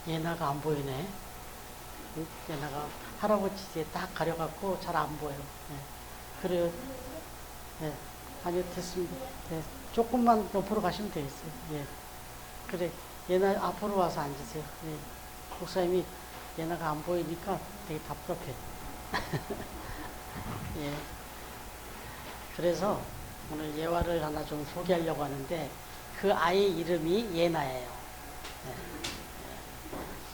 예나가 안 보이네. 응? 예나가 할아버지 뒤에 딱 가려갖고 잘 안 보여. 네. 그래요. 네. 아니요, 됐습니다. 네. 조금만 옆으로 가시면 되겠어요. 예. 그래. 예나 앞으로 와서 앉으세요. 예. 목사님이 예나가 안 보이니까 되게 답답해. 예. 그래서 오늘 예화를 하나 좀 소개하려고 하는데 그 아이 이름이 예나예요. 예.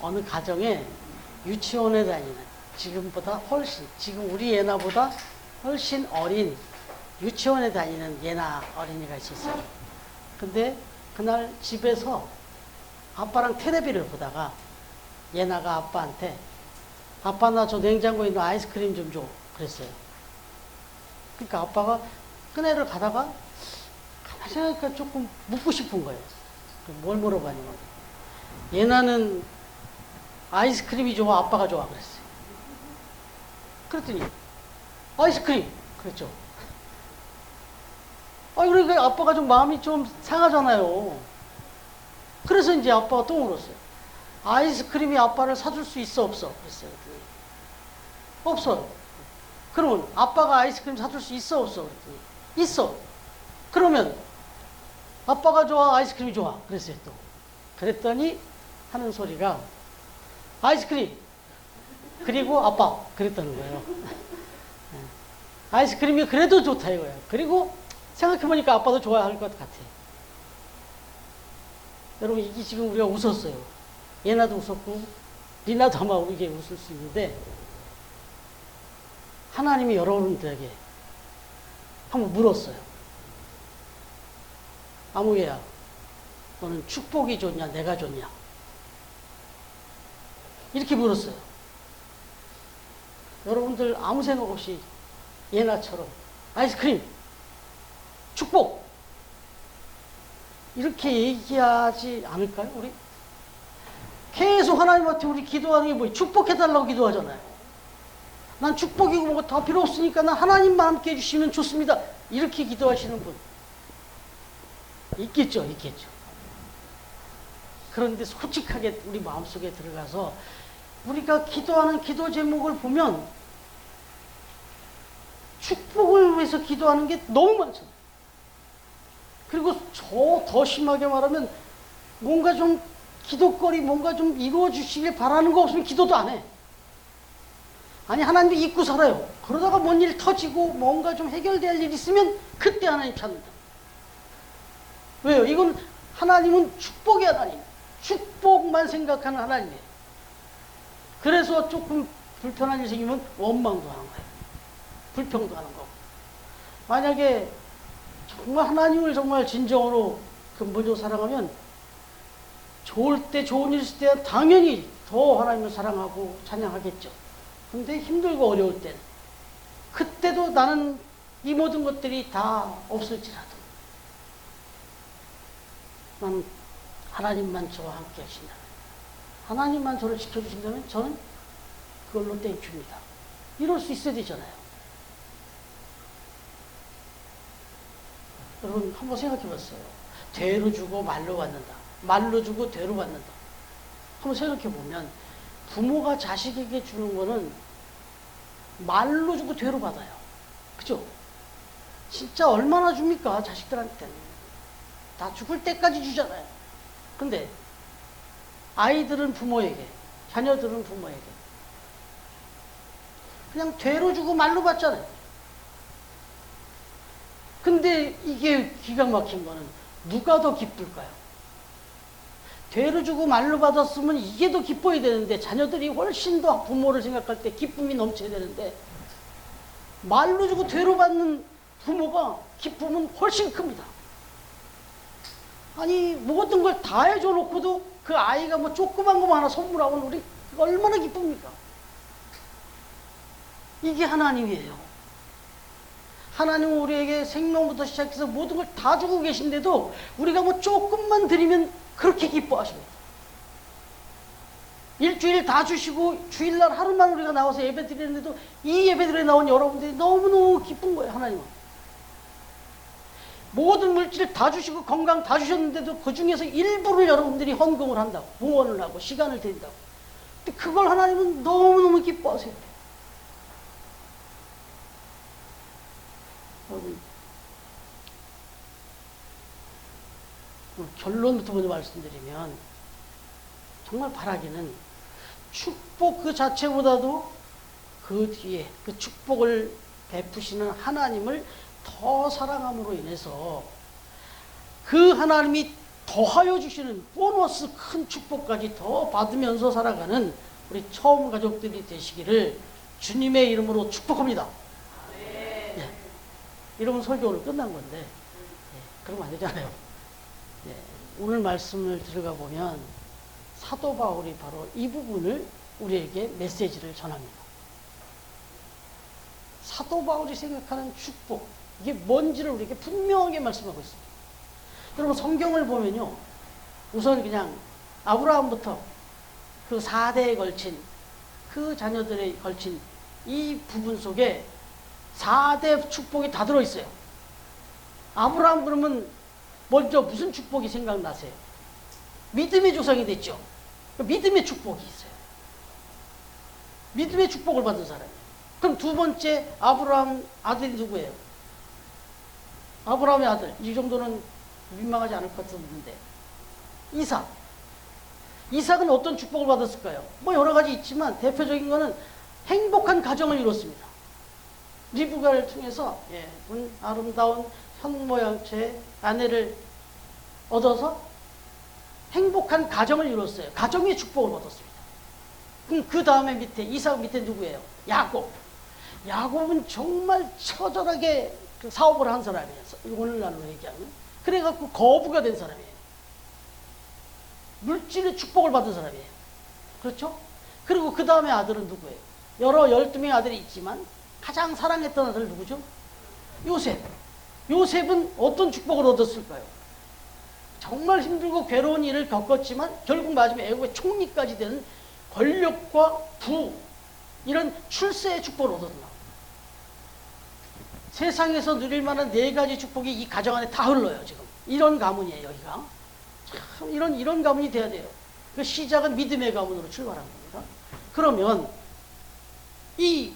어느 가정에 유치원에 다니는 지금보다 훨씬 지금 우리 예나보다 훨씬 어린 유치원에 다니는 예나 어린이가 있었어요. 근데 그날 집에서 아빠랑 테레비를 보다가 예나가 아빠한테 아빠 나 저 냉장고에 있는 아이스크림 좀 줘 그랬어요. 그러니까 아빠가 끄내를 가다가 가만히 생각하니까 조금 묻고 싶은 거예요. 뭘 물어봤냐면 예나는 아이스크림이 좋아 아빠가 좋아 그랬어요. 그랬더니 아이스크림 그랬죠. 그러니까 아빠가 좀 마음이 좀 상하잖아요. 그래서 이제 아빠가 또 물었어요. 아이스크림이 아빠를 사줄 수 있어 없어? 그랬어요. 없어. 그러면 아빠가 아이스크림 사줄 수 있어 없어? 그랬더니 있어. 그러면 아빠가 좋아 아이스크림이 좋아? 그랬어요 또. 그랬더니 하는 소리가 아이스크림 그리고 아빠 그랬다는 거예요. 아이스크림이 그래도 좋다 이거예요. 그리고 생각해보니까 아빠도 좋아할 것 같아. 여러분 이게 지금 우리가 웃었어요. 예나도 웃었고 리나도 아마 우리에게 웃을 수 있는데 하나님이 여러분들에게 한번 물었어요. 아무개야 너는 축복이 좋냐 내가 좋냐 이렇게 물었어요. 여러분들 아무 생각 없이 예나처럼 아이스크림 축복 이렇게 얘기하지 않을까요? 우리 계속 하나님한테 우리 기도하는 게 뭐예요? 축복해달라고 기도하잖아요. 난 축복이고 뭐가 더 필요 없으니까 난 하나님만 함께 해주시면 좋습니다. 이렇게 기도하시는 분 있겠죠. 그런데 솔직하게 우리 마음속에 들어가서 우리가 기도하는 기도 제목을 보면 축복을 위해서 기도하는 게 너무 많잖아요. 그리고 더 심하게 말하면 뭔가 좀 기도거리 뭔가 좀 이루어 주시길 바라는 거 없으면 기도도 안 해. 아니 하나님이 잊고 살아요. 그러다가 뭔 일 터지고 뭔가 좀 해결될 일 있으면 그때 하나님 찾는다. 왜요? 이건 하나님은 축복의 하나님. 축복만 생각하는 하나님이에요. 그래서 조금 불편한 일 생기면 원망도 하는 거예요. 불평도 하는 거고. 만약에 정말 하나님을 정말 진정으로 근본적으로 사랑하면 좋을 때 좋은 일 있을 때 당연히 더 하나님을 사랑하고 찬양하겠죠. 근데 힘들고 어려울 때는 그때도 나는 이 모든 것들이 다 없을지라도 나는 하나님만 저와 함께 하신다면 하나님만 저를 지켜주신다면 저는 그걸로 땡큐입니다. 이럴 수 있어야 되잖아요. 여러분 한번 생각해 봤어요. 되로 주고 말로 받는다. 말로 주고 되로 받는다. 한번 생각해 보면 부모가 자식에게 주는 거는 말로 주고 되로 받아요. 그죠? 진짜 얼마나 줍니까? 자식들한테는. 다 죽을 때까지 주잖아요. 근데 아이들은 부모에게, 자녀들은 부모에게 그냥 되로 주고 말로 받잖아요. 근데 이게 기가 막힌 거는 누가 더 기쁠까요? 되로 주고 말로 받았으면 이게 더 기뻐야 되는데 자녀들이 훨씬 더 부모를 생각할 때 기쁨이 넘쳐야 되는데 말로 주고 되로 받는 부모가 기쁨은 훨씬 큽니다. 아니 모든 걸 다 해줘 놓고도 그 아이가 뭐 조그만 거만 하나 선물하면 우리 얼마나 기쁩니까? 이게 하나님이에요. 하나님은 우리에게 생명부터 시작해서 모든 걸 다 주고 계신데도 우리가 뭐 조금만 드리면 그렇게 기뻐하십니다. 일주일 다 주시고 주일날 하루만 우리가 나와서 예배 드리는데도 이 예배들에 나온 여러분들이 너무너무 기쁜 거예요. 하나님은. 모든 물질 다 주시고 건강 다 주셨는데도 그 중에서 일부를 여러분들이 헌금을 한다고, 봉헌을 하고 시간을 드린다고. 근데 그걸 하나님은 너무너무 기뻐하세요. 여러분, 결론부터 먼저 말씀드리면 정말 바라기는 축복 그 자체보다도 그 뒤에 그 축복을 베푸시는 하나님을 더 사랑함으로 인해서 그 하나님이 더하여 주시는 보너스 큰 축복까지 더 받으면서 살아가는 우리 처음 가족들이 되시기를 주님의 이름으로 축복합니다. 예. 이러면 설교 오늘 끝난 건데, 예. 그러면 안 되잖아요. 예. 오늘 말씀을 들어가 보면 사도 바울이 바로 이 부분을 우리에게 메시지를 전합니다. 사도 바울이 생각하는 축복, 이게 뭔지를 우리에게 분명하게 말씀하고 있습니다. 여러분, 성경을 보면요, 우선 그냥 아브라함부터 그 4대에 걸친 그 자녀들에 걸친 이 부분 속에 4대 축복이 다 들어있어요. 아브라함 그러면 먼저 무슨 축복이 생각나세요? 믿음의 조상이 됐죠. 믿음의 축복이 있어요. 믿음의 축복을 받은 사람이에요. 그럼 두 번째 아브라함 아들이 누구예요? 아브라함의 아들. 이 정도는 민망하지 않을 것 같은데, 이삭. 이삭은 어떤 축복을 받았을까요? 뭐 여러 가지 있지만 대표적인 거는 행복한 가정을 이뤘습니다. 리브가를 통해서 아름다운 현모양처의 아내를 얻어서 행복한 가정을 이뤘어요. 가정의 축복을 얻었습니다. 그럼 그 다음에 밑에, 이삭 밑에 누구예요? 야곱. 야곱은 정말 처절하게 그 사업을 한 사람이에요. 오늘날로 얘기하면. 그래갖고 거부가 된 사람이에요. 물질의 축복을 받은 사람이에요. 그렇죠? 그리고 그 다음에 아들은 누구예요? 여러 12명의 아들이 있지만 가장 사랑했던 아들 누구죠? 요셉. 요셉은 어떤 축복을 얻었을까요? 정말 힘들고 괴로운 일을 겪었지만 결국 마지막에 애국의 총리까지 되는 권력과 부, 이런 출세의 축복을 얻었나. 세상에서 누릴 만한 4가지 축복이 이 가정 안에 다 흘러요, 지금. 이런 가문이에요, 여기가. 참, 이런 가문이 돼야 돼요. 그 시작은 믿음의 가문으로 출발한 겁니다. 그러면 이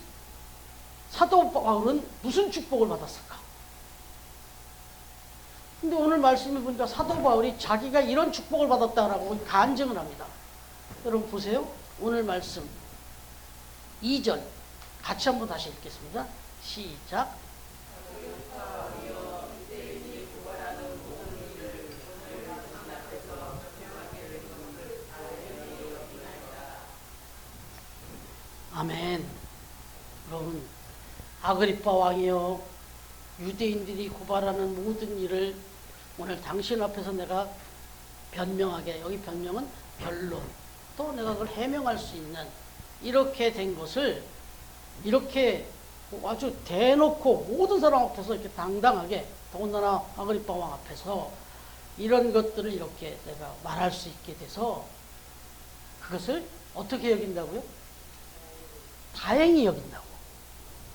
사도 바울은 무슨 축복을 받았을까? 근데 오늘 말씀을 보니까 사도 바울이 자기가 이런 축복을 받았다라고 간증을 합니다. 여러분 보세요. 오늘 말씀 2절 같이 한번 다시 읽겠습니다. 시작. 아멘. 여러분, 아그리파 왕이여, 유대인들이 고발하는 모든 일을 오늘 당신 앞에서 내가 변명하게, 여기 변명은 변론, 또 내가 그걸 해명할 수 있는, 이렇게 된 것을 이렇게 아주 대놓고 모든 사람 앞에서 이렇게 당당하게, 더군다나 아그리파 왕 앞에서 이런 것들을 이렇게 내가 말할 수 있게 돼서 그것을 어떻게 여긴다고요? 다행히 여긴다고.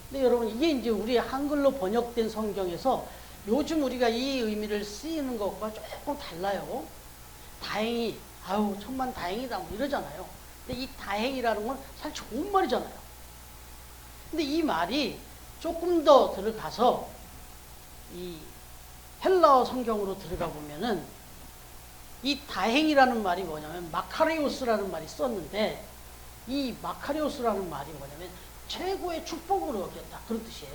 근데 여러분, 이게 이제 우리 한글로 번역된 성경에서 요즘 우리가 이 의미를 쓰이는 것과 조금 달라요. 다행히, 아유, 천만 다행이다, 뭐 이러잖아요. 근데 이 다행이라는 건 사실 좋은 말이잖아요. 근데 이 말이 조금 더 들어가서 이 헬라어 성경으로 들어가 보면은 이 다행이라는 말이 뭐냐면 마카리오스라는 말이 썼는데, 이 마카리오스라는 말이 뭐냐면 최고의 축복으로 여겼다, 그런 뜻이에요.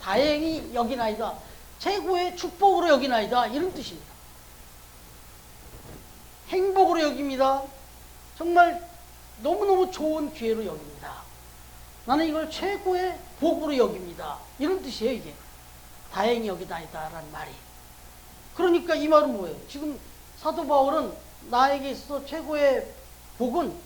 다행히 여기나이다, 최고의 축복으로 여기나이다, 이런 뜻입니다. 행복으로 여깁니다. 정말 너무너무 좋은 기회로 여깁니다. 나는 이걸 최고의 복으로 여깁니다, 이런 뜻이에요. 이게 다행히 여기나이다 라는 말이. 그러니까 이 말은 뭐예요? 지금 사도 바울은 나에게 있어서 최고의 복은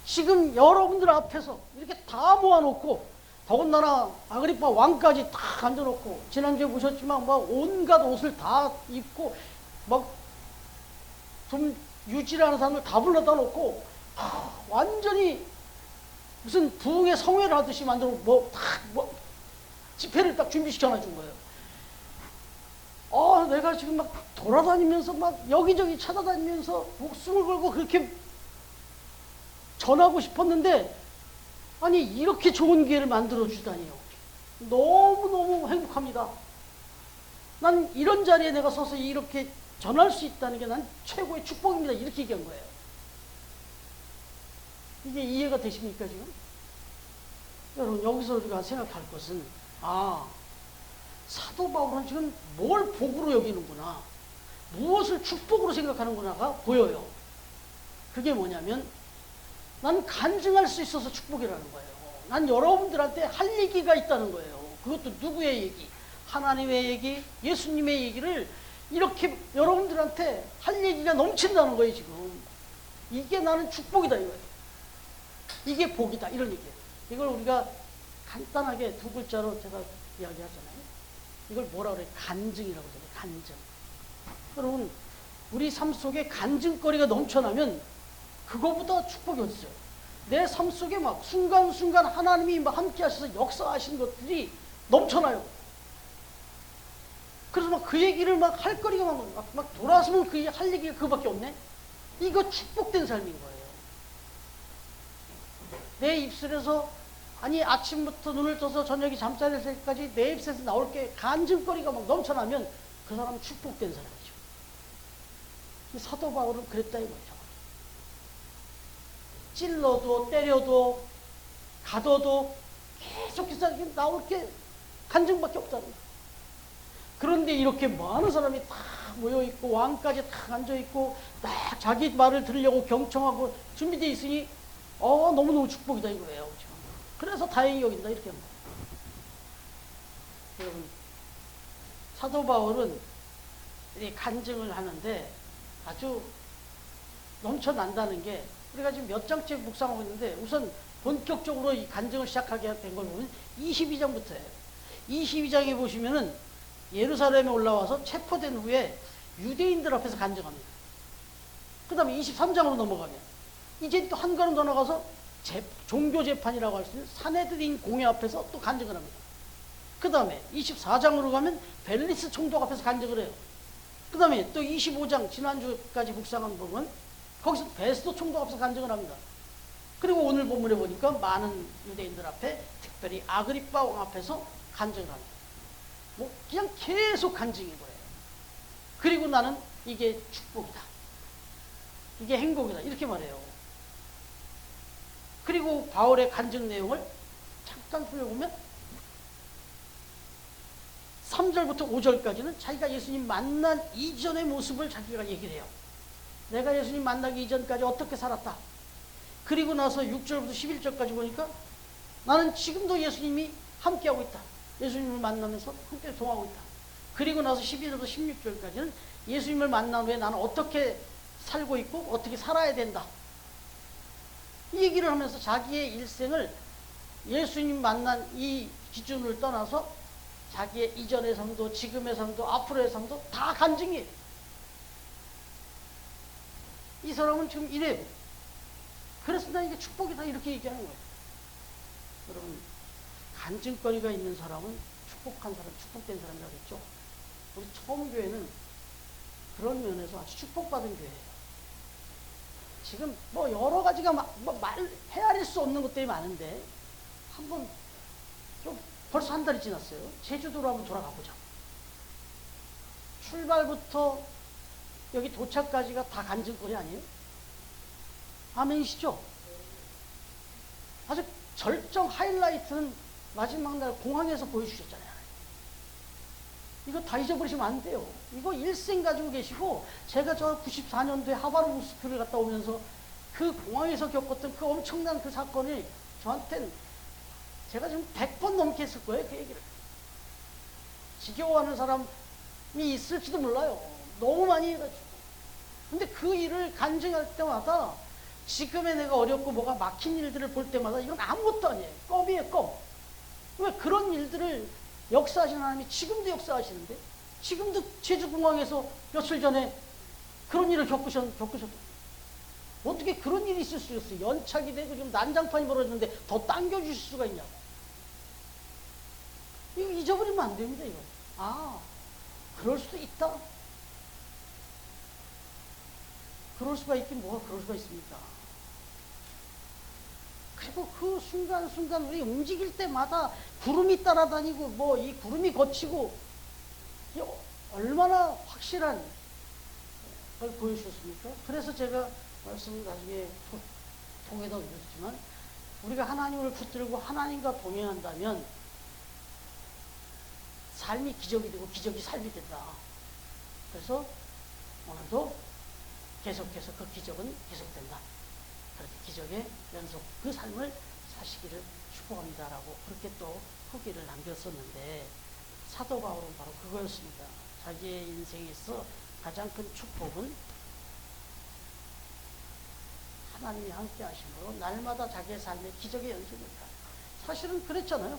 지금 여러분들 앞에서 이렇게 다 모아놓고, 더군다나 아그리파 왕까지 다 앉아놓고, 지난주에 보셨지만 막 온갖 옷을 다 입고 막 좀 유지라는 사람을 다 불러다 놓고 완전히 무슨 부흥의 성회를 하듯이 만들어 뭐 집회를 딱 준비시켜 놔준 거예요. 내가 지금 막 돌아다니면서 막 여기저기 찾아다니면서 목숨을 걸고 그렇게 전하고 싶었는데, 아니, 이렇게 좋은 기회를 만들어 주다니요. 너무너무 행복합니다. 난 이런 자리에 내가 서서 이렇게 전할 수 있다는 게 난 최고의 축복입니다. 이렇게 얘기한 거예요. 이게 이해가 되십니까, 지금? 여러분, 여기서 우리가 생각할 것은, 사도 바울은 지금 뭘 복으로 여기는구나, 무엇을 축복으로 생각하는구나가 보여요. 그게 뭐냐면, 난 간증할 수 있어서 축복이라는 거예요. 난 여러분들한테 할 얘기가 있다는 거예요. 그것도 누구의 얘기? 하나님의 얘기, 예수님의 얘기를 이렇게 여러분들한테 할 얘기가 넘친다는 거예요, 지금. 이게 나는 축복이다, 이거예요. 이게 복이다, 이런 얘기예요. 이걸 우리가 간단하게 두 글자로 제가 이야기하잖아요. 이걸 뭐라 그래요? 간증이라고 하잖아요. 간증. 여러분, 우리 삶 속에 간증거리가 넘쳐나면 그거보다 축복이 어딨어요? 내 삶 속에 막 순간순간 하나님이 막 함께 하셔서 역사하신 것들이 넘쳐나요. 그래서 막 그 얘기를 막 할 거리가 막 돌아서면 그 할 얘기가 그거밖에 없네? 이거 축복된 삶인 거예요. 내 입술에서, 아니, 아침부터 눈을 떠서 저녁이 잠자리 들 때까지 내 입술에서 나올 게 간증거리가 막 넘쳐나면 그 사람은 축복된 사람이죠. 사도 바울은 그랬다 이거죠. 찔러도 때려도 가둬도 계속해서 나올 게 간증밖에 없다는 거예요. 그런데 이렇게 많은 사람이 다 모여있고 왕까지 다 앉아있고 딱 자기 말을 들으려고 경청하고 준비되어 있으니 너무너무 축복이다 이거예요. 그래서 다행히 여긴다 이렇게 합니다. 여러분, 사도 바울은 이 간증을 하는데 아주 넘쳐난다는 게, 우리가 지금 몇 장째 묵상하고 있는데 우선 본격적으로 이 간증을 시작하게 된 걸 보면 22장부터예요. 22장에 보시면은 예루살렘에 올라와서 체포된 후에 유대인들 앞에서 간증합니다. 그 다음에 23장으로 넘어가면 이제 또 한 걸음 더 나가서 종교재판이라고 할 수 있는 사내들인 공회 앞에서 또 간증을 합니다. 그 다음에 24장으로 가면 벨리스 총독 앞에서 간증을 해요. 그 다음에 또 25장 지난주까지 묵상한 부분, 거기서 베스도 총독 앞에서 간증을 합니다. 그리고 오늘 본문에 보니까 많은 유대인들 앞에, 특별히 아그리빠 왕 앞에서 간증을 합니다. 뭐 그냥 계속 간증인 거예요. 그리고 나는 이게 축복이다, 이게 행복이다 이렇게 말해요. 그리고 바울의 간증 내용을 잠깐 살펴보면 3절부터 5절까지는 자기가 예수님 만난 이전의 모습을 자기가 얘기를 해요. 내가 예수님 만나기 이전까지 어떻게 살았다. 그리고 나서 6절부터 11절까지 보니까 나는 지금도 예수님이 함께하고 있다. 예수님을 만나면서 함께 동하고 있다. 그리고 나서 12절부터 16절까지는 예수님을 만난 후에 나는 어떻게 살고 있고 어떻게 살아야 된다. 이 얘기를 하면서 자기의 일생을 예수님 만난 이 기준을 떠나서 자기의 이전의 삶도 지금의 삶도 앞으로의 삶도 다 간증이에요. 이 사람은 지금 이래요. 그래서 나 이게 축복이다 이렇게 얘기하는 거예요. 여러분, 간증거리가 있는 사람은 축복한 사람, 축복된 사람이라고 했죠. 우리 처음 교회는 그런 면에서 아주 축복받은 교회예요. 지금 뭐 여러 가지가 말 헤아릴 수 없는 것들이 많은데 한번 좀 벌써 한 달이 지났어요. 제주도로 한번 돌아가 보자. 출발부터 여기 도착까지가 다 간증거리 아니에요? 아멘이시죠? 아주 절정 하이라이트는 마지막 날 공항에서 보여주셨잖아요. 이거 다 잊어버리시면 안 돼요. 이거 일생 가지고 계시고, 제가 저 94년도에 하바르모스크를 갔다 오면서 그 공항에서 겪었던 그 엄청난 그 사건이 저한테는 제가 지금 100번 넘게 했을 거예요, 그 얘기를. 지겨워하는 사람이 있을지도 몰라요. 너무 많이 해가지고. 근데 그 일을 간증할 때마다 지금의 내가 어렵고 뭐가 막힌 일들을 볼 때마다 이건 아무것도 아니에요. 껌이에요, 껌. 왜 그런 일들을 역사하시는 하나님이 지금도 역사하시는데, 지금도 제주공항에서 며칠 전에 그런 일을 겪으셨다. 어떻게 그런 일이 있을 수 있어요? 연착이 되고 지금 난장판이 벌어졌는데 더 당겨주실 수가 있냐고. 이거 잊어버리면 안 됩니다, 이거. 그럴 수도 있다. 그럴 수가 있긴 뭐가 그럴 수가 있습니까? 그리고 그 순간순간 우리 움직일 때마다 구름이 따라다니고 뭐 이 구름이 거치고 얼마나 확실한 걸 보여주셨습니까? 그래서 제가 말씀 나중에 통해도 드렸지만 우리가 하나님을 붙들고 하나님과 동행한다면 삶이 기적이 되고 기적이 삶이 된다. 그래서 오늘도 계속해서 그 기적은 계속된다. 그렇게 기적의 연속 그 삶을 사시기를 축복합니다라고 그렇게 또 후기를 남겼었는데 사도 바울은 바로 그거였습니다. 자기의 인생에서 가장 큰 축복은 하나님이 함께 하심으로 날마다 자기의 삶의 기적의 연속이다. 사실은 그랬잖아요.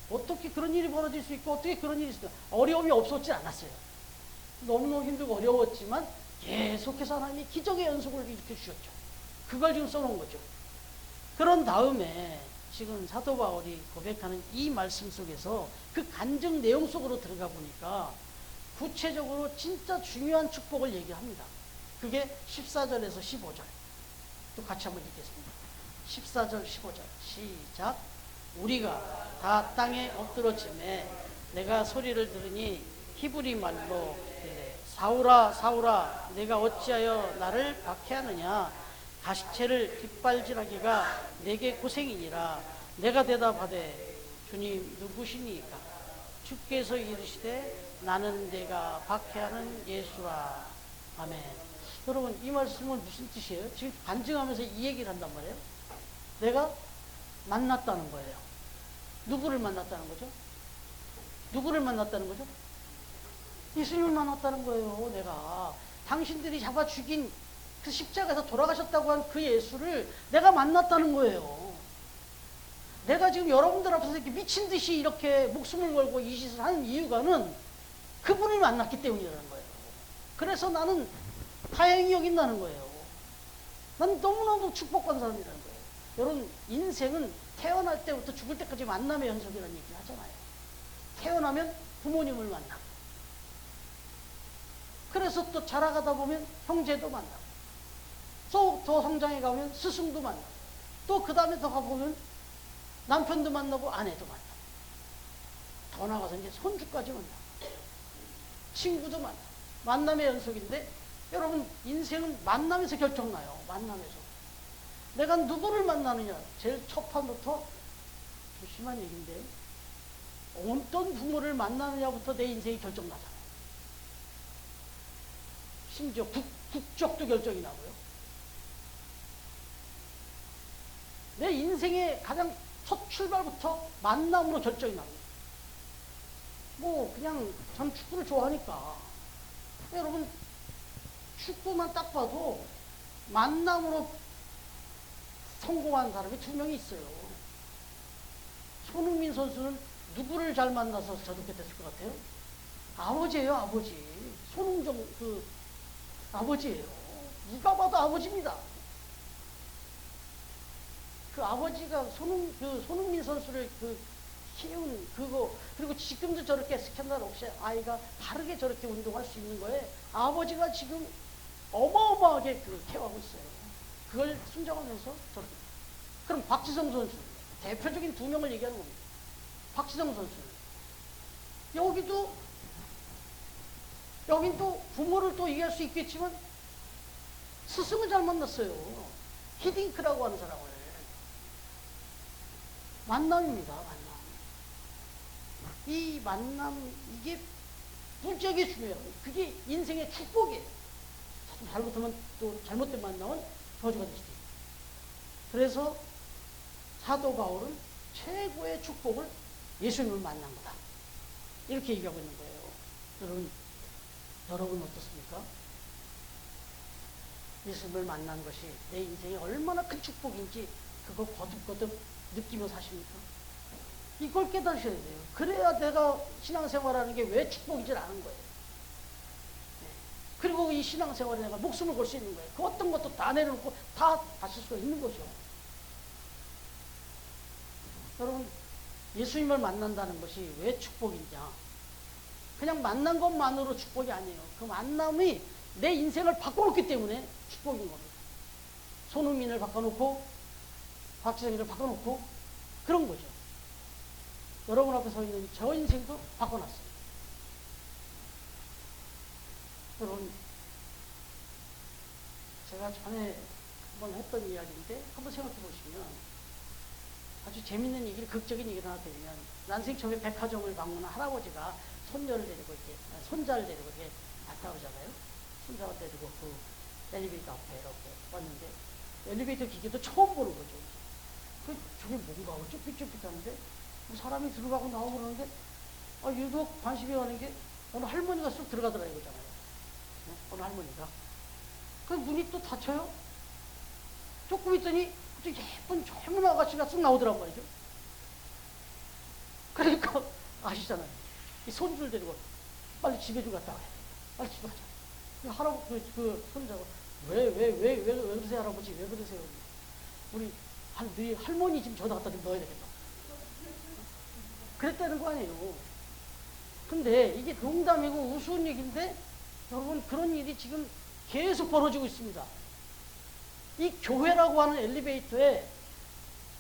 어떻게 그런 일이 벌어질 수 있고 어떻게 그런 일이 있을까? 어려움이 없었지 않았어요. 너무너무 힘들고 어려웠지만 계속해서 하나님이 기적의 연속을 일으켜 주셨죠. 그걸 지금 써놓은 거죠. 그런 다음에 지금 사도 바울이 고백하는 이 말씀 속에서 그 간증 내용 속으로 들어가 보니까 구체적으로 진짜 중요한 축복을 얘기합니다. 그게 14절에서 15절. 또 같이 한번 읽겠습니다. 14절, 15절. 시작. 우리가 다 땅에 엎드러짐에 내가 소리를 들으니 히브리 말로 사울아 사울아 내가 어찌하여 나를 박해하느냐 가시체를 깃발질하기가 내게 고생이니라. 내가 대답하되 주님 누구시니까? 주께서 이르시되 나는 내가 박해하는 예수라. 아멘. 여러분 이 말씀은 무슨 뜻이에요? 지금 간증하면서 이 얘기를 한단 말이에요. 내가 만났다는 거예요. 누구를 만났다는 거죠? 누구를 만났다는 거죠? 예수님을 만났다는 거예요. 내가 당신들이 잡아 죽인 그 십자가에서 돌아가셨다고 한 그 예수를 내가 만났다는 거예요. 내가 지금 여러분들 앞에서 이렇게 미친 듯이 이렇게 목숨을 걸고 이 짓을 하는 이유가는 그분을 만났기 때문이라는 거예요. 그래서 나는 다행히 여긴다는 거예요. 난 너무나도 축복받은 사람이라는 거예요. 여러분 인생은 태어날 때부터 죽을 때까지 만남의 연속이라는 얘기를 하잖아요. 태어나면 부모님을 만나. 그래서 또 자라가다 보면 형제도 만나고 또 더 성장해 가면 스승도 만나고 또 그 다음에 더 가보면 남편도 만나고 아내도 만나고 더 나가서 이제 손주까지 만나고 친구도 만나고 만남의 연속인데 여러분 인생은 만남에서 결정나요. 만남에서 내가 누구를 만나느냐 제일 첫 판부터 좀 심한 얘기인데 어떤 부모를 만나느냐부터 내 인생이 결정나잖아요. 심지어 국적도 결정이 나고요. 내 인생의 가장 첫 출발부터 만남으로 결정이 납니다. 뭐 그냥 전 축구를 좋아하니까 여러분 축구만 딱 봐도 만남으로 성공한 사람이 2명이 있어요. 손흥민 선수는 누구를 잘 만나서 저렇게 됐을 것 같아요? 아버지예요, 아버지. 손흥정 그 아버지예요. 누가 봐도 아버지입니다. 그 아버지가 손흥민 선수를 키운 그거, 그리고 지금도 저렇게 스캔들 없이 아이가 바르게 저렇게 운동할 수 있는 거에 아버지가 지금 어마어마하게 케어하고 있어요. 그걸 순정하면서 저렇게. 그럼 박지성 선수, 대표적인 2명을 얘기하는 겁니다. 박지성 선수. 여긴 또 부모를 또 얘기할 수 있겠지만 스승을 잘 만났어요. 히딩크라고 하는 사람을. 만남입니다. 만남. 이 만남 이게 무지하게 중요해요. 그게 인생의 축복이에요. 잘못하면 또 잘못된 만남은 저주가 될 수도 있어요. 그래서 사도 바울은 최고의 축복을 예수님을 만난 거다. 이렇게 얘기하고 있는 거예요. 여러분 어떻습니까? 예수님을 만난 것이 내 인생에 얼마나 큰 축복인지 그거 거듭거듭 느끼며 사십니까? 이걸 깨달으셔야 돼요. 그래야 내가 신앙생활하는 게 왜 축복인지 아는 거예요. 네. 그리고 이 신앙생활에 내가 목숨을 걸 수 있는 거예요. 그 어떤 것도 다 내려놓고 다 바칠 수가 있는 거죠. 여러분 예수님을 만난다는 것이 왜 축복이냐? 그냥 만난 것만으로 축복이 아니에요. 그 만남이 내 인생을 바꿔놓기 때문에 축복인 겁니다. 손흥민을 바꿔놓고 박지성이를 바꿔놓고 그런 거죠. 여러분 앞에 서 있는 저 인생도 바꿔놨어요. 여러분, 제가 전에 한번 했던 이야기인데 한번 생각해 보시면 아주 재밌는 얘기를, 극적인 얘기를 하나 드리면, 난생 처음에 백화점을 방문한 할아버지가 손녀를 데리고 이렇게, 손자를 데리고 이렇게 갔다 오잖아요. 손자를 데리고 그 엘리베이터 앞에 이렇게 왔는데, 엘리베이터 기계도 처음 보는 거죠. 저게 뭔가 하고 쭈삣쭈삣하는데, 뭐 사람이 들어가고 나오고 그러는데, 유독 관심이 가는 게 어느 할머니가 쑥 들어가더라 이거잖아요. 어느 할머니가. 그 문이 또 닫혀요. 조금 있더니 예쁜 젊은 아가씨가 쑥 나오더란 말이죠. 그러니까 아시잖아요. 이 손주를 데리고 빨리 집에 좀 갔다 와야 돼. 빨리 집에 가자. 할아버지, 그 손자가 왜 그러세요, 할아버지? 왜 그러세요? 우리 너희 할머니 집 전화 갖다 좀 넣어야 되겠다. 그랬다는 거 아니에요. 근데 이게 농담이고 우스운 얘기인데, 여러분, 그런 일이 지금 계속 벌어지고 있습니다. 이 교회라고 하는 엘리베이터에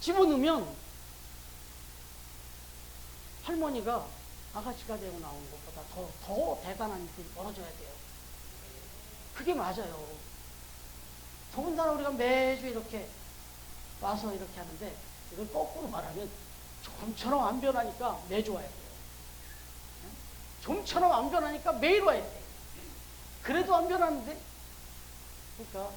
집어넣으면 할머니가 아가씨가 되고 나온 것보다 더 대단한 일이 벌어져야 돼요. 그게 맞아요. 더군다나 우리가 매주 이렇게 와서 이렇게 하는데, 이걸 거꾸로 말하면 좀처럼 안 변하니까 매주 와야 돼요. 좀처럼 안 변하니까 매일 와야 돼요. 그래도 안 변하는데, 그러니까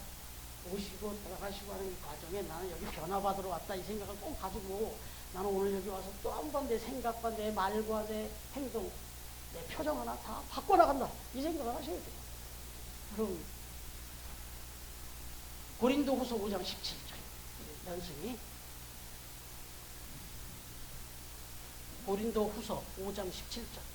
오시고 들어가시고 하는 이 과정에 나는 여기 변화받으러 왔다 이 생각을 꼭 가지고, 나는 오늘 여기 와서 또 한 번 내 생각과 내 말과 내 행동, 내 표정 하나 다 바꿔나간다 이 생각을 하셔야 돼요. 그럼 고린도후서 5장 17절 연승이, 고린도후서 5장 17절.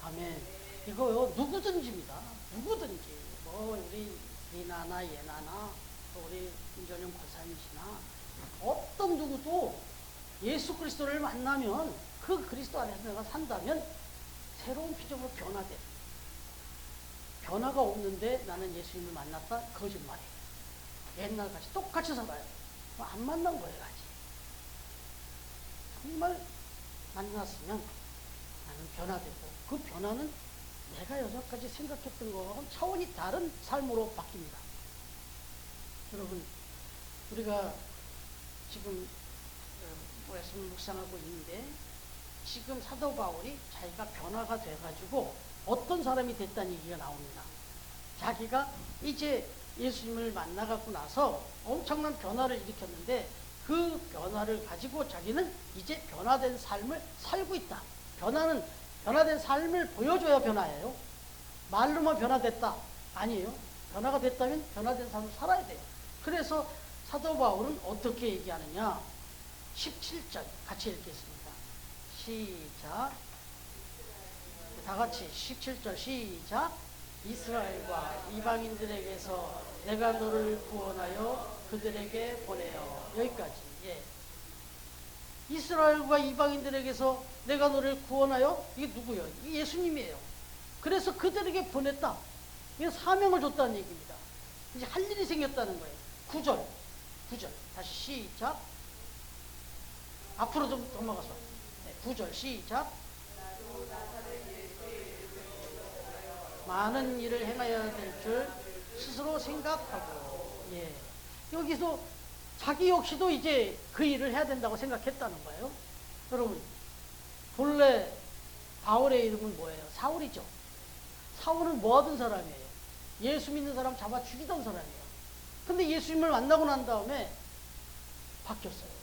아멘. 이거요, 누구든지입니다. 누구든지. 뭐, 우리 이나나 예나나, 또 우리 김전영 권사님이시나, 어떤 누구도 예수 그리스도를 만나면 그 그리스도 안에서 내가 산다면 새로운 피조물로 변화돼. 변화가 없는데 나는 예수님을 만났다? 거짓말이에요. 옛날같이 똑같이 살아요. 안 만난 거예요, 아직. 정말 만났으면 나는 변화되고, 그 변화는 내가 여태까지 생각했던 거하고는 차원이 다른 삶으로 바뀝니다. 여러분, 우리가 지금 말씀을 묵상하고 있는데, 지금 사도 바울이 자기가 변화가 돼가지고 어떤 사람이 됐다는 얘기가 나옵니다. 자기가 이제 예수님을 만나갖고 나서 엄청난 변화를 일으켰는데, 그 변화를 가지고 자기는 이제 변화된 삶을 살고 있다. 변화된 삶을 보여줘야 변화예요. 말로만 변화됐다 아니에요. 변화가 됐다면 변화된 삶을 살아야 돼요. 그래서 사도 바울은 어떻게 얘기하느냐, 17절 같이 읽겠습니다. 시작. 다 같이 17절 시작. 이스라엘과 이방인들에게서 내가 너를 구원하여 그들에게 보내어. 여기까지. 예. 이스라엘과 이방인들에게서 내가 너를 구원하여, 이게 누구예요? 이게 예수님이에요. 그래서 그들에게 보냈다. 이게 사명을 줬다는 얘기입니다. 이제 할 일이 생겼다는 거예요. 9절 다시 시작. 앞으로 좀 넘어가서 9절 시작. 많은 일을 행하여야 될 줄 스스로 생각하고. 예. 여기서 자기 역시도 이제 그 일을 해야 된다고 생각했다는 거예요. 여러분, 본래 바울의 이름은 뭐예요? 사울이죠. 사울은 뭐 하던 사람이에요? 예수 믿는 사람 잡아 죽이던 사람이에요. 근데 예수님을 만나고 난 다음에 바뀌었어요.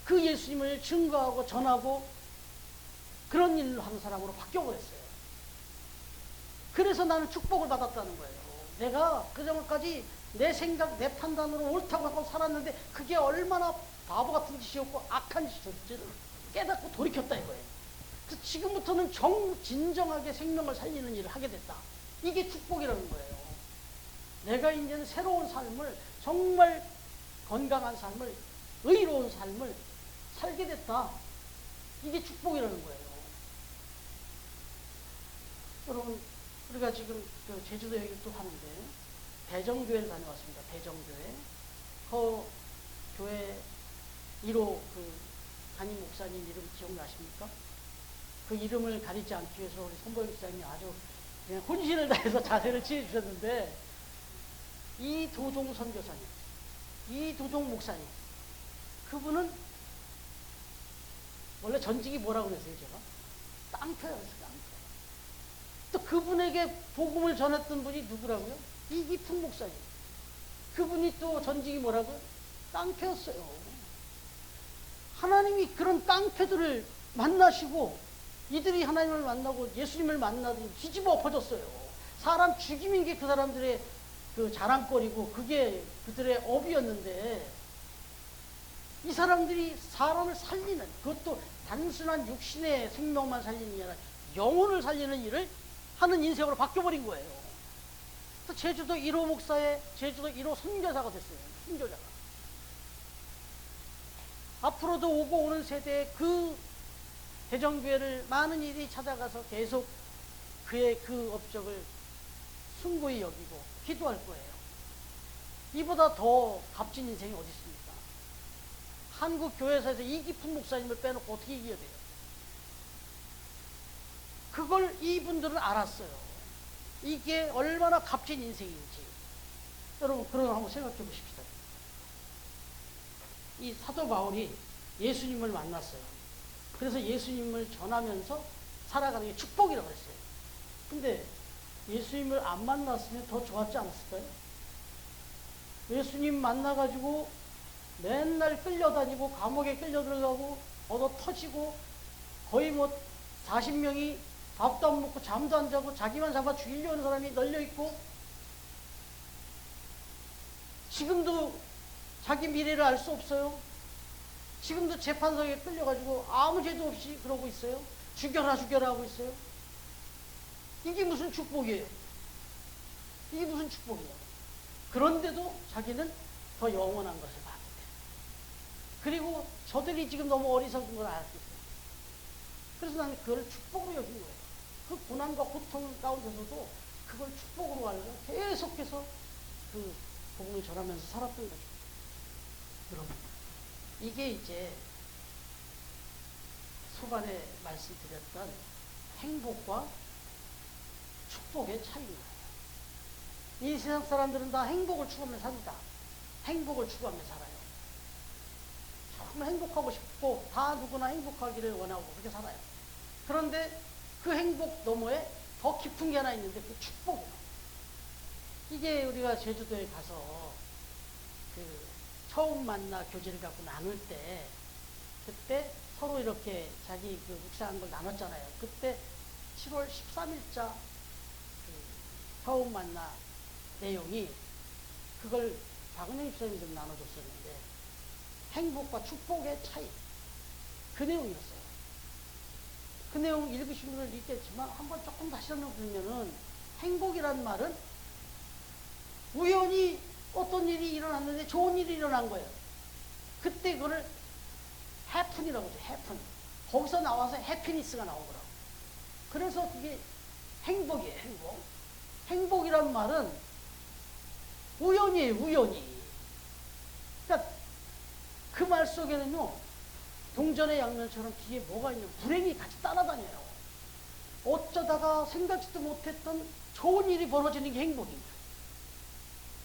그 예수님을 증거하고 전하고 그런 일을 하는 사람으로 바뀌어버렸어요. 그래서 나는 축복을 받았다는 거예요. 내가 그전까지 내 생각, 내 판단으로 옳다고 하고 살았는데 그게 얼마나 바보 같은 짓이었고 악한 짓이었지를 깨닫고 돌이켰다 이거예요. 그래서 지금부터는 진정하게 생명을 살리는 일을 하게 됐다. 이게 축복이라는 거예요. 내가 이제는 새로운 삶을, 정말 건강한 삶을, 의로운 삶을 살게 됐다. 이게 축복이라는 거예요. 여러분, 우리가 지금 제주도 여기 또 하는데 대정교회를 다녀왔습니다. 대정교회. 그 교회 1호 그 담임 목사님 이름 기억나십니까? 그 이름을 가리지 않기 위해서 우리 손보영 목사님이 아주 그냥 혼신을 다해서 자세를 취해 주셨는데, 이도종 선교사님, 이도종 목사님, 그분은 원래 전직이 뭐라고 그랬어요, 제가? 깡패였어요, 깡패. 또 그분에게 복음을 전했던 분이 누구라고요? 이기풍 목사님. 그분이 또 전직이 뭐라고요? 깡패였어요. 하나님이 그런 깡패들을 만나시고, 이들이 하나님을 만나고 예수님을 만나더니 뒤집어 엎어졌어요. 사람 죽이는 게 그 사람들의 그 자랑거리고 그게 그들의 업이었는데, 이 사람들이 사람을 살리는, 그것도 단순한 육신의 생명만 살리는 게 아니라 영혼을 살리는 일을 하는 인생으로 바뀌어버린 거예요. 그래서 제주도 1호 목사의 제주도 1호 선교사가 됐어요. 선교자가. 앞으로도 오고 오는 세대에 그 대정교회를 많은 이들이 찾아가서 계속 그의 그 업적을 숭고히 여기고 기도할 거예요. 이보다 더 값진 인생이 어디 있습니까? 한국 교회에서 이기풍 목사님을 빼놓고 어떻게 이겨야 돼요? 그걸 이분들은 알았어요. 이게 얼마나 값진 인생인지. 여러분, 그런 거 한번 생각해 보십시다. 이 사도 바울이 예수님을 만났어요. 그래서 예수님을 전하면서 살아가는 게 축복이라고 했어요. 근데 예수님을 안 만났으면 더 좋았지 않았을까요? 예수님 만나가지고 맨날 끌려다니고 감옥에 끌려 들어가고 얻어 터지고 거의 뭐 40명이 밥도 안 먹고 잠도 안 자고 자기만 잡아 죽이려는 사람이 널려있고, 지금도 자기 미래를 알 수 없어요. 지금도 재판석에 끌려가지고 아무 죄도 없이 그러고 있어요. 죽여라 죽여라 하고 있어요. 이게 무슨 축복이에요? 이게 무슨 축복이에요? 그런데도 자기는 더 영원한 것을 받게 돼요. 그리고 저들이 지금 너무 어리석은 걸 알고 있어요. 그래서 나는 그걸 축복으로 여긴 거예요. 그 고난과 고통 가운데서도 그걸 축복으로 알고 계속해서 그 복음을 전하면서 살았던 거죠. 여러분, 이게 이제 초반에 말씀드렸던 행복과 축복의 차이입니다. 이 세상 사람들은 다 행복을 추구하며 삽니다. 행복을 추구하며 살아요. 정말 행복하고 싶고 다 누구나 행복하기를 원하고 그렇게 살아요. 그런데 그 행복 너머에 더 깊은 게 하나 있는데, 그 축복이에요. 이게 우리가 제주도에 가서 그 처음 만나 교제를 갖고 나눌 때, 그때 서로 이렇게 자기 그 묵상한 걸 나눴잖아요. 그때 7월 13일자 그 처음 만나 내용이, 그걸 박은영 집사님이 좀 나눠줬었는데, 행복과 축복의 차이, 그 내용이었어요. 그 내용 읽으신 분은 있겠지만 한번 조금 다시 설명드리면은, 행복이란 말은 우연히 어떤 일이 일어났는데 좋은 일이 일어난 거예요. 그때 그거를 해픈이라고 하죠. 해픈. 거기서 나와서 해피니스가 나온 거라고. 그래서 그게 행복이에요. 행복. 행복이란 말은 우연이에요. 우연히. 그러니까 그 말 속에는요, 동전의 양면처럼 뒤에 뭐가 있냐면 불행이 같이 따라다녀요. 어쩌다가 생각지도 못했던 좋은 일이 벌어지는 게 행복입니다.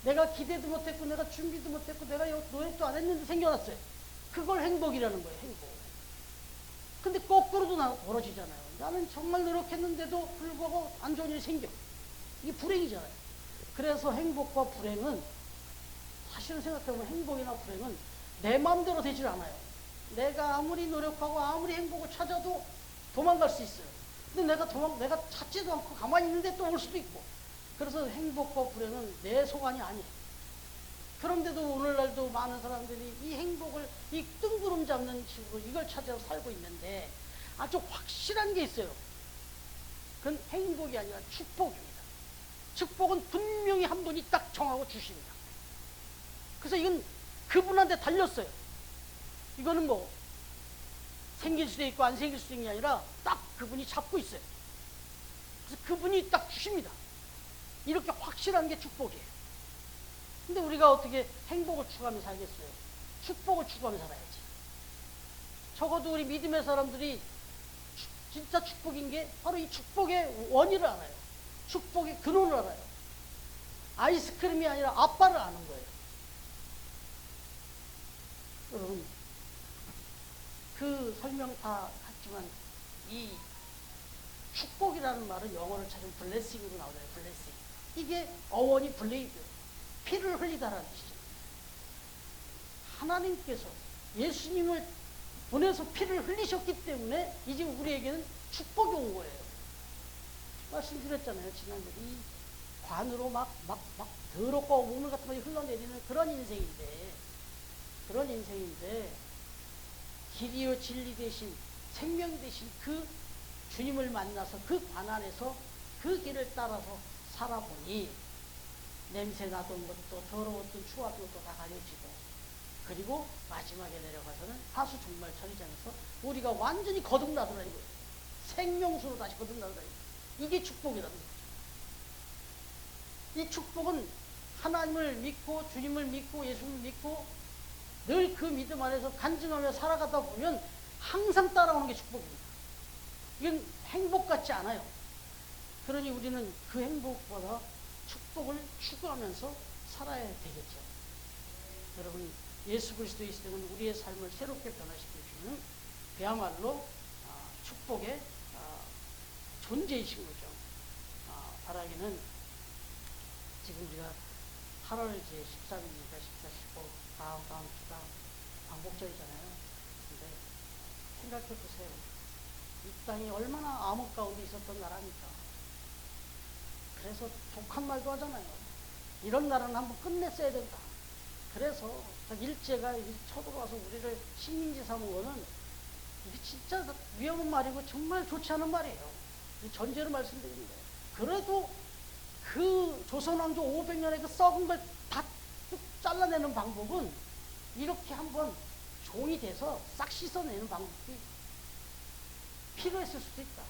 내가 기대도 못했고 내가 준비도 못했고 내가 노력도 안 했는데 생겨났어요. 그걸 행복이라는 거예요. 행복. 근데 거꾸로도 벌어지잖아요. 나는 정말 노력했는데도 불구하고 안 좋은 일이 생겨. 이게 불행이잖아요. 그래서 행복과 불행은, 사실은 생각해보면 행복이나 불행은 내 마음대로 되질 않아요. 내가 아무리 노력하고 아무리 행복을 찾아도 도망갈 수 있어요. 근데 내가 찾지도 않고 가만히 있는데 또 올 수도 있고. 그래서 행복과 불행은 내 소관이 아니에요. 그런데도 오늘날도 많은 사람들이 이 행복을 이 뜬구름 잡는 식으로 이걸 찾아서 살고 있는데, 아주 확실한 게 있어요. 그건 행복이 아니라 축복입니다. 축복은 분명히 한 분이 딱 정하고 주십니다. 그래서 이건 그분한테 달렸어요. 이거는 뭐 생길 수도 있고 안 생길 수도 있는 게 아니라 딱 그분이 잡고 있어요. 그래서 그분이 딱 주십니다. 이렇게 확실한 게 축복이에요. 근데 우리가 어떻게 행복을 추구하며 살겠어요? 축복을 추구하며 살아야지. 적어도 우리 믿음의 사람들이 진짜 축복인 게 바로 이 축복의 원인을 알아요. 축복의 근원을 알아요. 아이스크림이 아니라 아빠를 아는 거예요. 여러분, 그 설명 다 했지만 이 축복이라는 말은 영어를 찾으면 블레싱으로 나오잖아요. 블레싱. 이게 어원이 블레이드, 피를 흘리다라는 뜻이죠. 하나님께서 예수님을 보내서 피를 흘리셨기 때문에 이제 우리에게는 축복이 온 거예요. 말씀드렸잖아요. 지난주에 이 관으로 막 더럽고 우물 같은 거 흘러내리는 그런 인생인데 길이요 진리 대신 생명 대신 그 주님을 만나서 그 관 안에서 그 길을 따라서 살아보니 냄새 나던 것도 더러웠던 추웠던 것도 다 가려지고, 그리고 마지막에 내려가서는 하수 종말 처리장에서 우리가 완전히 거듭나더라 이거예요. 생명수로 다시 거듭나더라 이거예요. 이게 축복이라는 거죠. 이 축복은 하나님을 믿고 주님을 믿고 예수님을 믿고 늘 그 믿음 안에서 간증하며 살아가다 보면 항상 따라오는 게 축복입니다. 이건 행복 같지 않아요. 그러니 우리는 그 행복보다 축복을 추구하면서 살아야 되겠죠. 여러분, 예수 그리스도의 있으면 우리의 삶을 새롭게 변화시켜주는 그야말로 축복의 존재이신 거죠. 바라기는 지금 우리가 8월 이제 13일이니까 14, 15 다음 주가 광복절이잖아요. 근데 생각해 보세요. 이 땅이 얼마나 암흑 가운데 있었던 나라입니까? 그래서 독한 말도 하잖아요. 이런 나라는 한번 끝냈어야 된다. 그래서 일제가 쳐들어와서 우리를 식민지 삼은 거는 이게 진짜 위험한 말이고 정말 좋지 않은 말이에요. 전제로 말씀드립니다. 그래도 그 조선왕조 500년의 그 썩은 걸 다 잘라내는 방법은 이렇게 한번 종이 돼서 싹 씻어내는 방법이 필요했을 수도 있다.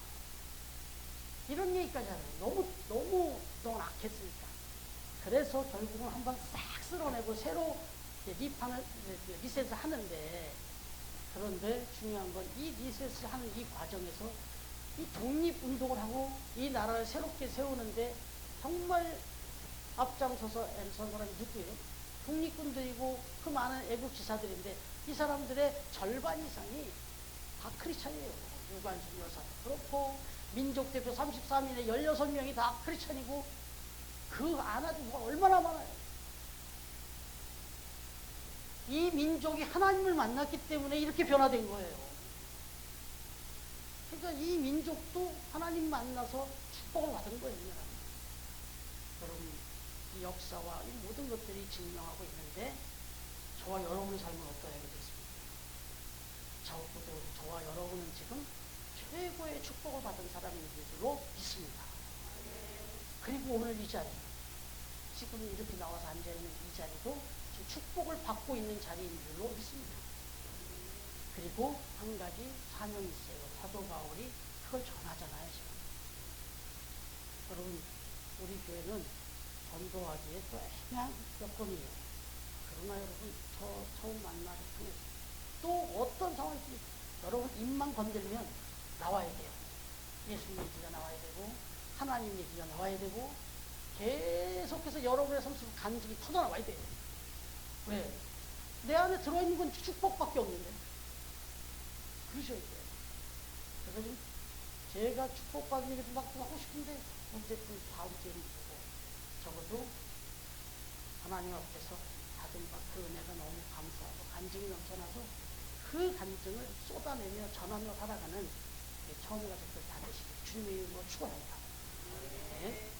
이런 얘기까지 하는 거예요. 너무 악했으니까. 그래서 결국은 한번 싹 쓸어내고 새로 리셋을 하는데, 그런데 중요한 건 이 리셋을 하는 이 과정에서 이 독립운동을 하고 이 나라를 새롭게 세우는데 정말 앞장서서 애선 사람이 누구예요? 독립군들이고 그 많은 애국지사들인데 이 사람들의 절반 이상이 다 크리스찬이에요. 유관순 여사 그렇고 민족대표 33인에 16명이 다 크리스찬이고 그 안아주가 얼마나 많아요. 이 민족이 하나님을 만났기 때문에 이렇게 변화된 거예요. 그러니까 이 민족도 하나님 만나서 축복을 받은 거예요. 여러분, 이 역사와 이 모든 것들이 증명하고 있는데 저와 여러분의 삶은 어떠하게 됐습니까? 저와 여러분은 지금 최고의 축복을 받은 사람인 줄로 믿습니다. 그리고 오늘 이 자리, 지금 이렇게 나와서 앉아있는 이 자리도 지금 축복을 받고 있는 자리인 줄로 믿습니다. 그리고 한 가지 사명이 있어요. 사도 바울이 그걸 전하잖아요. 지금. 여러분, 우리 교회는 전도하기에 또 애매한 여건이에요. 그러나 여러분, 처음 만나기 통해 또 어떤 상황이 있습니까? 여러분 입만 건들면 나와야 돼요. 예수님 얘기가 나와야 되고 하나님 얘기가 나와야 되고 계속해서 여러분의 삶 속에서 간증이 터져나와야 돼요. 왜? 내 안에 들어있는 건 축복밖에 없는데. 그러셔야 돼요. 그래서 지금 제가 축복받은 얘기도 막 하고 싶은데 어쨌든 다음 주에 보고 적어도 하나님 앞에서 받은 그 은혜가 너무 감사하고 간증이 넘쳐나서 그 간증을 쏟아내며 전하며 살아가는 처음과 적들 다 되시길 주님의 이름으로 축원합니다. 네.